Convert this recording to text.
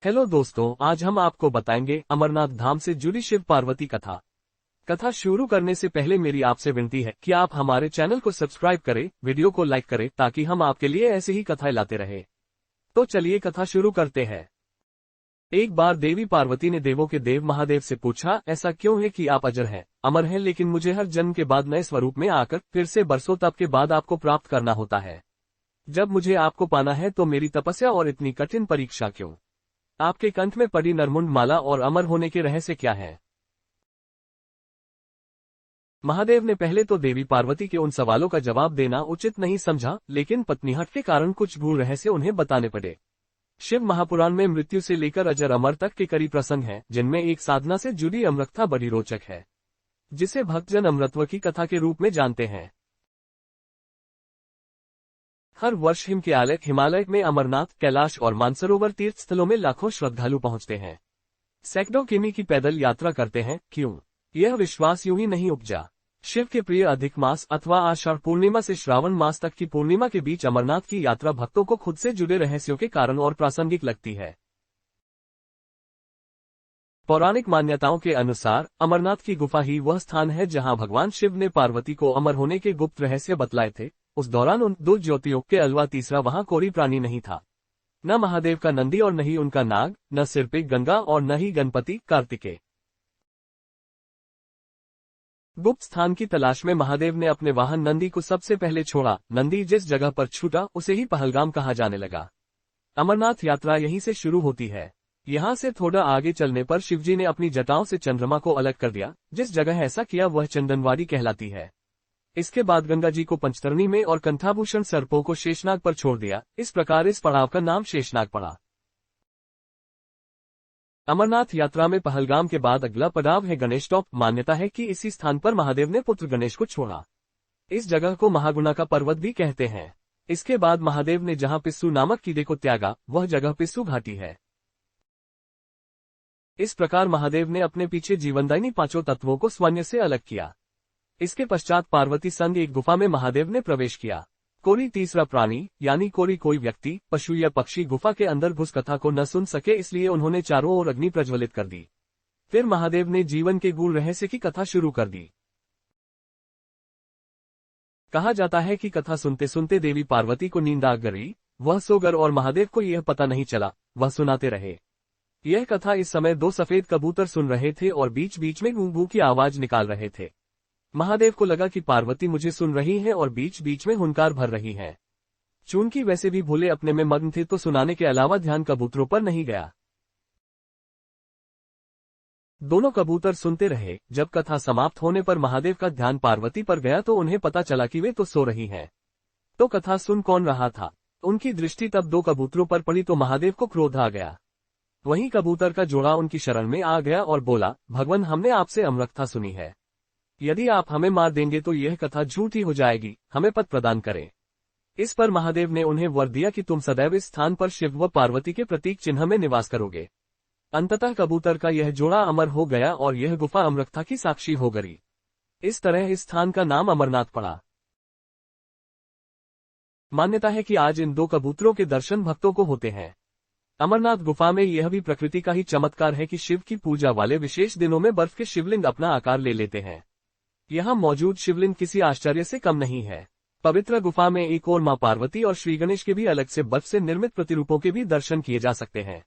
Hello दोस्तों, आज हम आपको बताएंगे अमरनाथ धाम से जुड़ी शिव पार्वती कथा। कथा शुरू करने से पहले मेरी आपसे विनती है कि आप हमारे चैनल को सब्सक्राइब करें, वीडियो को लाइक करें ताकि हम आपके लिए ऐसे ही कथाएं लाते रहे। तो चलिए कथा शुरू करते हैं। एक बार देवी पार्वती ने देवों के देव महादेव से पूछा, ऐसा क्यों है कि आप अजर हैं, अमर हैं, लेकिन मुझे हर जन्म के बाद नए स्वरूप में आकर फिर से बरसों तप के बाद आपको प्राप्त करना होता है। जब मुझे आपको पाना है तो मेरी तपस्या और इतनी कठिन परीक्षा क्यों? आपके कंठ में पड़ी नरमुंड माला और अमर होने के रहस्य क्या है? महादेव ने पहले तो देवी पार्वती के उन सवालों का जवाब देना उचित नहीं समझा, लेकिन पत्नीहट के कारण कुछ गूढ़ रहस्य उन्हें बताने पड़े। शिव महापुराण में मृत्यु से लेकर अजर अमर तक के कई प्रसंग हैं, जिनमें एक साधना से जुड़ी अमरकथा बड़ी रोचक है, जिसे भक्तजन अमृतत्व की कथा के रूप में जानते हैं। हर वर्ष हिमालय में अमरनाथ, कैलाश और मानसरोवर तीर्थ स्थलों में लाखों श्रद्धालु पहुंचते हैं, सैकड़ों किमी की पैदल यात्रा करते हैं। क्यों? यह विश्वास यूं ही नहीं उपजा। शिव के प्रिय अधिक मास अथवा आषाढ़ पूर्णिमा से श्रावण मास तक की पूर्णिमा के बीच अमरनाथ की यात्रा भक्तों को खुद से जुड़े रहस्यों के कारण और प्रासंगिक लगती है। पौराणिक मान्यताओं के अनुसार अमरनाथ की गुफा ही वह स्थान है जहां भगवान शिव ने पार्वती को अमर होने के गुप्त रहस्य बतलाए थे। उस दौरान उन दो ज्योतियों के अलावा तीसरा वहां कोई प्राणी नहीं था, न महादेव का नंदी और न ही उनका नाग, न सिर पे गंगा और न ही गणपति कार्तिकेय। गुप्त स्थान की तलाश में महादेव ने अपने वाहन नंदी को सबसे पहले छोड़ा। नंदी जिस जगह पर छूटा उसे ही पहलगाम कहा जाने लगा। अमरनाथ यात्रा यहीं से शुरू होती है। यहाँ से थोड़ा आगे चलने पर शिवजी ने अपनी जटाओं से चंद्रमा को अलग कर दिया। जिस जगह ऐसा किया वह चंदनवाड़ी कहलाती है। इसके बाद गंगा जी को पंचतरणी में और कंठाभूषण सर्पों को शेषनाग पर छोड़ दिया। इस प्रकार इस पड़ाव का नाम शेषनाग पड़ा। अमरनाथ यात्रा में पहलगाम के बाद अगला पड़ाव है गणेश टॉप। मान्यता है कि इसी स्थान पर महादेव ने पुत्र गणेश को छोड़ा। इस जगह को महागुणा का पर्वत भी कहते हैं। इसके बाद महादेव ने जहां पिस्सू नामक कीड़े को त्यागा, वह जगह पिस्सू घाटी है। इस प्रकार महादेव ने अपने पीछे जीवनदायिनी पांचों तत्वों को स्वयं से अलग किया। इसके पश्चात संग एक गुफा में महादेव ने प्रवेश किया। कोई तीसरा प्राणी यानी कोई व्यक्ति, पशु या पक्षी गुफा के अंदर घुस कथा को न सुन सके, इसलिए उन्होंने चारों ओर अग्नि प्रज्वलित कर दी। फिर महादेव ने जीवन के गूढ़ रहस्य की कथा शुरू कर दी। कहा जाता है कि कथा सुनते सुनते देवी पार्वती को नींद आ गई। वह सो गए और महादेव को यह पता नहीं चला, वह सुनाते रहे। यह कथा इस समय दो सफेद कबूतर सुन रहे थे और बीच बीच में गूं गूं की आवाज निकाल रहे थे। महादेव को लगा कि पार्वती मुझे सुन रही है और बीच बीच में हुंकार भर रही है। चूंकि वैसे भी भोले अपने में मग्न थे तो सुनाने के अलावा ध्यान कबूतरों पर नहीं गया। दोनों कबूतर सुनते रहे। जब कथा समाप्त होने पर महादेव का ध्यान पार्वती पर गया तो उन्हें पता चला कि वे तो सो रही हैं। तो कथा सुन कौन रहा था? उनकी दृष्टि तब दो कबूतरों पर पड़ी तो महादेव को क्रोध आ गया। वहीं कबूतर का जोड़ा उनकी शरण में आ गया और बोला, भगवान, हमने आपसे अमरकथा सुनी है। यदि आप हमें मार देंगे तो यह कथा झूठी हो जाएगी, हमें पद प्रदान करें। इस पर महादेव ने उन्हें वर दिया कि तुम सदैव इस स्थान पर शिव व पार्वती के प्रतीक चिन्ह में निवास करोगे। अंततः कबूतर का यह जोड़ा अमर हो गया और यह गुफा अमरकथा की साक्षी हो गई। इस तरह इस स्थान का नाम अमरनाथ पड़ा। मान्यता है कि आज इन दो कबूतरों के दर्शन भक्तों को होते हैं। अमरनाथ गुफा में यह भी प्रकृति का ही चमत्कार है कि शिव की पूजा वाले विशेष दिनों में बर्फ के शिवलिंग अपना आकार ले लेते हैं। यहाँ मौजूद शिवलिंग किसी आश्चर्य से कम नहीं है। पवित्र गुफा में एक और मां पार्वती और श्री गणेश के भी अलग से बर्फ से निर्मित प्रतिरूपों के भी दर्शन किए जा सकते हैं।